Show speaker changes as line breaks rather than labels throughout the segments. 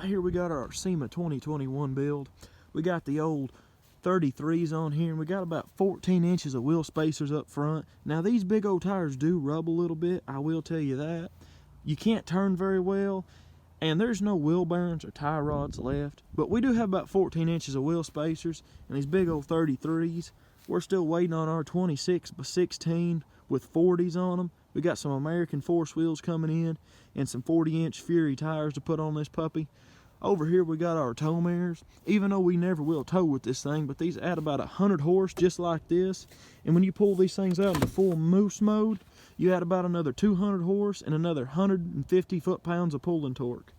Here we got our Sema 2021 build. We got the old 33s on here, and we got about 14 inches of wheel spacers up front. Now these big old tires do rub a little bit, I will tell you that. You can't turn very well, and there's no wheel bearings or tie rods left, but we do have about 14 inches of wheel spacers, and these big old 33s. We're still waiting on our 26 by 16 with 40s on them. We got some American Force wheels coming in and some 40-inch Fury tires to put on this puppy. Over here we got our tow mirrors. Even though we never will tow with this thing, but these add about 100 horse just like this. And when you pull these things out into full moose mode, you add about another 200 horse and another 150 foot-pounds of pulling torque.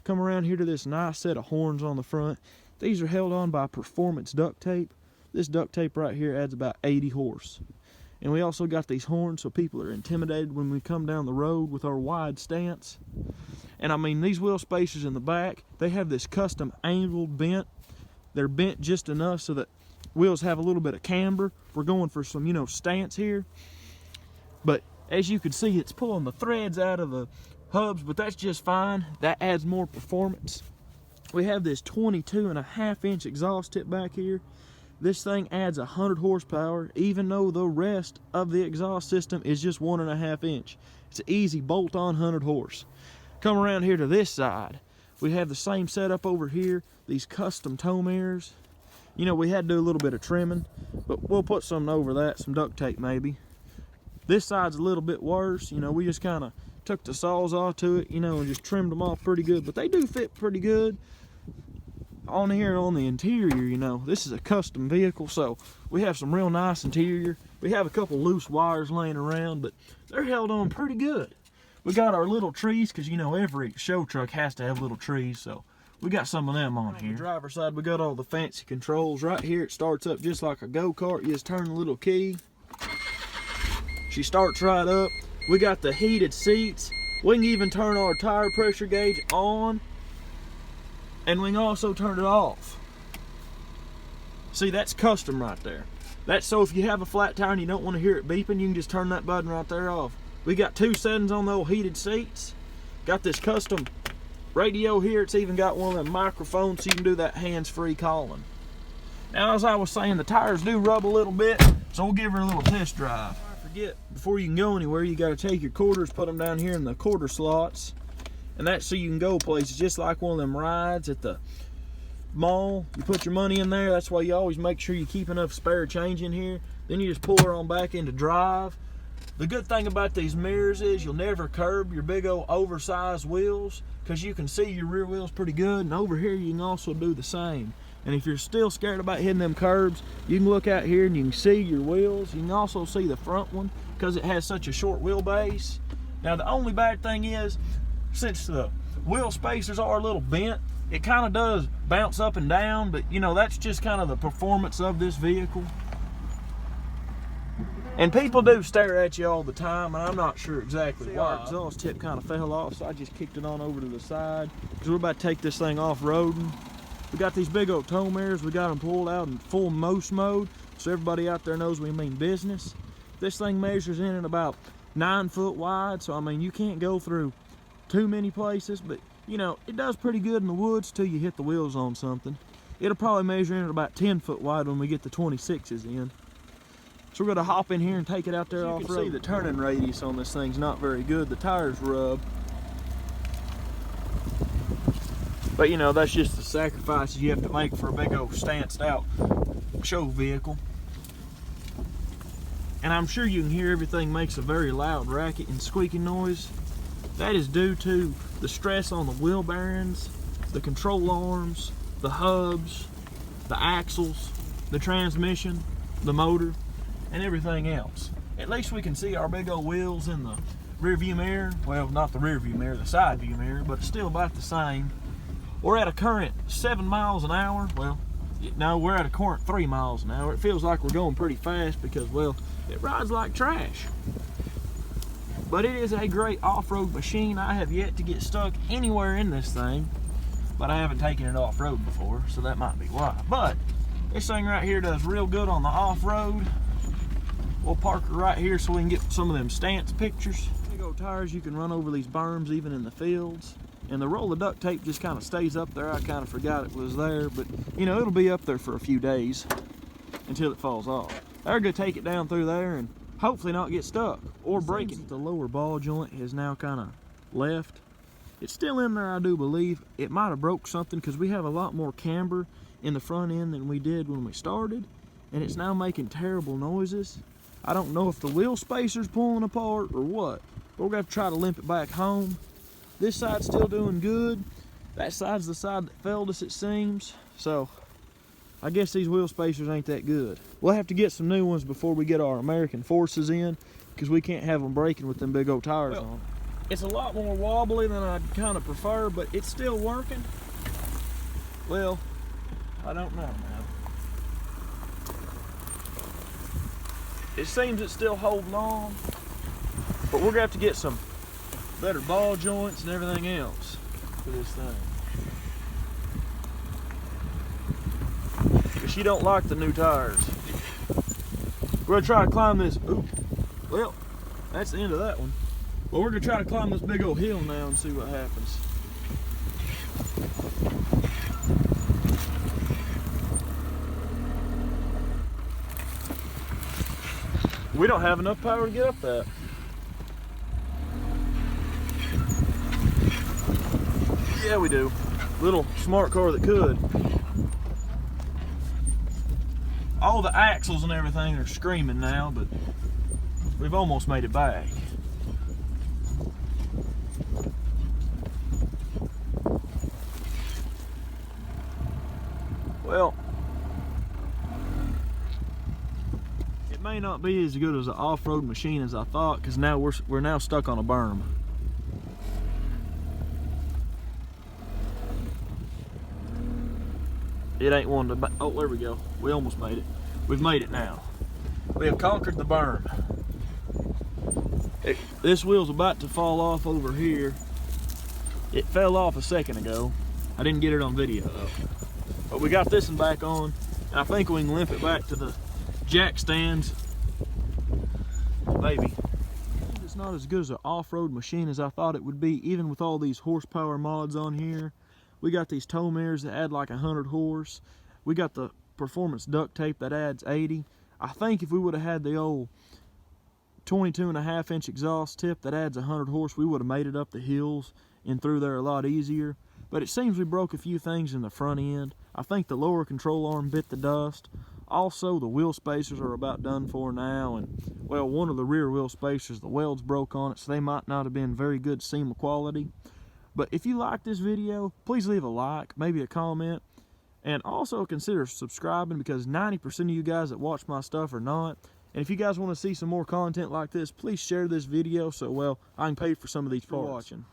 Come around here to this nice set of horns on the front. These are held on by performance duct tape. This duct tape right here adds about 80 horse. And we also got these horns so people are intimidated when we come down the road with our wide stance. And I mean, these wheel spacers in the back, they have this custom angled bent. They're bent just enough so that wheels have a little bit of camber. We're going for some, stance here. But as you can see, it's pulling the threads out of the hubs, but that's just fine. That adds more performance. We have this 22.5-inch exhaust tip back here. This thing adds 100 horsepower, even though the rest of the exhaust system is just 1.5 inch. It's an easy bolt-on 100 horse. Come around here to this side. We have the same setup over here, these custom tow mirrors. We had to do a little bit of trimming, but we'll put something over that, some duct tape maybe. This side's a little bit worse. We just kind of took the sawzall to it, and just trimmed them off pretty good, but they do fit pretty good. On here on the interior, this is a custom vehicle, so we have some real nice interior. We have a couple loose wires laying around, but they're held on pretty good. We got our little trees, because every show truck has to have little trees, so we got some of them on here. On the driver's side, we got all the fancy controls. Right here, it starts up just like a go-kart. You just turn the little key. She starts right up. We got the heated seats. We can even turn our tire pressure gauge on, and we can also turn it off. See, that's custom right there. That's so if you have a flat tire and you don't want to hear it beeping, you can just turn that button right there off. We got 2 settings on the old heated seats. Got this custom radio here. It's even got one of them microphones so you can do that hands-free calling. Now, as I was saying, the tires do rub a little bit, so we'll give her a little test drive. Don't forget, before you can go anywhere, you got to take your quarters, put them down here in the quarter slots. And that's so you can go places, just like one of them rides at the mall. You put your money in there. That's why you always make sure you keep enough spare change in here. Then you just pull her on back into drive. The good thing about these mirrors is you'll never curb your big old oversized wheels, because you can see your rear wheels pretty good. And over here you can also do the same. And if you're still scared about hitting them curbs, you can look out here and you can see your wheels. You can also see the front one because it has such a short wheelbase. Now the only bad thing is, since the wheel spacers are a little bent, it kind of does bounce up and down, but that's just kind of the performance of this vehicle. And people do stare at you all the time, and I'm not sure exactly why. Our exhaust tip kind of fell off, so I just kicked it on over to the side, because we're about to take this thing off-roading. We got these big old tow mirrors. We got them pulled out in full moose mode, so everybody out there knows we mean business. This thing measures in at about 9 foot wide, so I mean, you can't go through too many places, but it does pretty good in the woods till you hit the wheels on something. It'll probably measure in at about 10 foot wide when we get the 26s in. So we're gonna hop in here and take it out there off-road. You can see the turning radius on this thing's not very good. The tires rub. But that's just the sacrifices you have to make for a big old stanced out show vehicle. And I'm sure you can hear everything makes a very loud racket and squeaking noise. That is due to the stress on the wheel bearings, the control arms, the hubs, the axles, the transmission, the motor, and everything else. At least we can see our big old wheels in the rear view mirror. Well, not the rear view mirror, the side view mirror, but it's still about the same. We're at a current 7 miles an hour. Well, no, we're at a current 3 miles an hour. It feels like we're going pretty fast because, well, it rides like trash. But it is a great off-road machine. I have yet to get stuck anywhere in this thing, but I haven't taken it off-road before, so that might be why. But this thing right here does real good on the off-road. We'll park her right here so we can get some of them stance pictures. Big old tires, you can run over these berms even in the fields. and the roll of duct tape just kind of stays up there. I kind of forgot it was there, but you know, it'll be up there for a few days until it falls off. They're gonna take it down through there and hopefully not get stuck or break it. The lower ball joint has now kind of left. It's still in there, I do believe. It might have broke something because we have a lot more camber in the front end than we did when we started, and it's now making terrible noises. I don't know if the wheel spacer's pulling apart or what, but we're gonna have to try to limp it back home. This side's still doing good. That side's the side that failed us, it seems. So I guess these wheel spacers ain't that good. We'll have to get some new ones before we get our American Forces in, because we can't have them breaking with them big old tires on. It's a lot more wobbly than I'd kind of prefer, but it's still working. Well, I don't know now. It seems it's still holding on, but we're gonna have to get some better ball joints and everything else for this thing. Because she don't like the new tires. We're gonna try to climb this. Ooh, well, that's the end of that one. But we're gonna try to climb this big old hill now and see what happens. We don't have enough power to get up that. Yeah, we do. Little smart car that could. All the axles and everything are screaming now, but we've almost made it back. Well, it may not be as good as an off-road machine as I thought, because now we're now stuck on a berm. It ain't one to, oh, there we go. We almost made it. We've made it now. We have conquered the berm. This wheel's about to fall off over here. It fell off a second ago. I didn't get it on video though. But we got this one back on, and I think we can limp it back to the jack stands. Maybe. It's not as good as an off-road machine as I thought it would be, even with all these horsepower mods on here. We got these tow mirrors that add like 100 horse. We got the performance duct tape that adds 80. I think if we would have had the old 22.5-inch exhaust tip that adds 100 horse, we would have made it up the hills and through there a lot easier. But it seems we broke a few things in the front end. I think the lower control arm bit the dust. Also, the wheel spacers are about done for now, and well, one of the rear wheel spacers, the welds broke on it, so they might not have been very good Sema quality. But if you like this video, please leave a like, maybe a comment, and also consider subscribing, because 90% of you guys that watch my stuff are not. And if you guys want to see some more content like this, please share this video so, well, I can pay for some of these parts. Watching.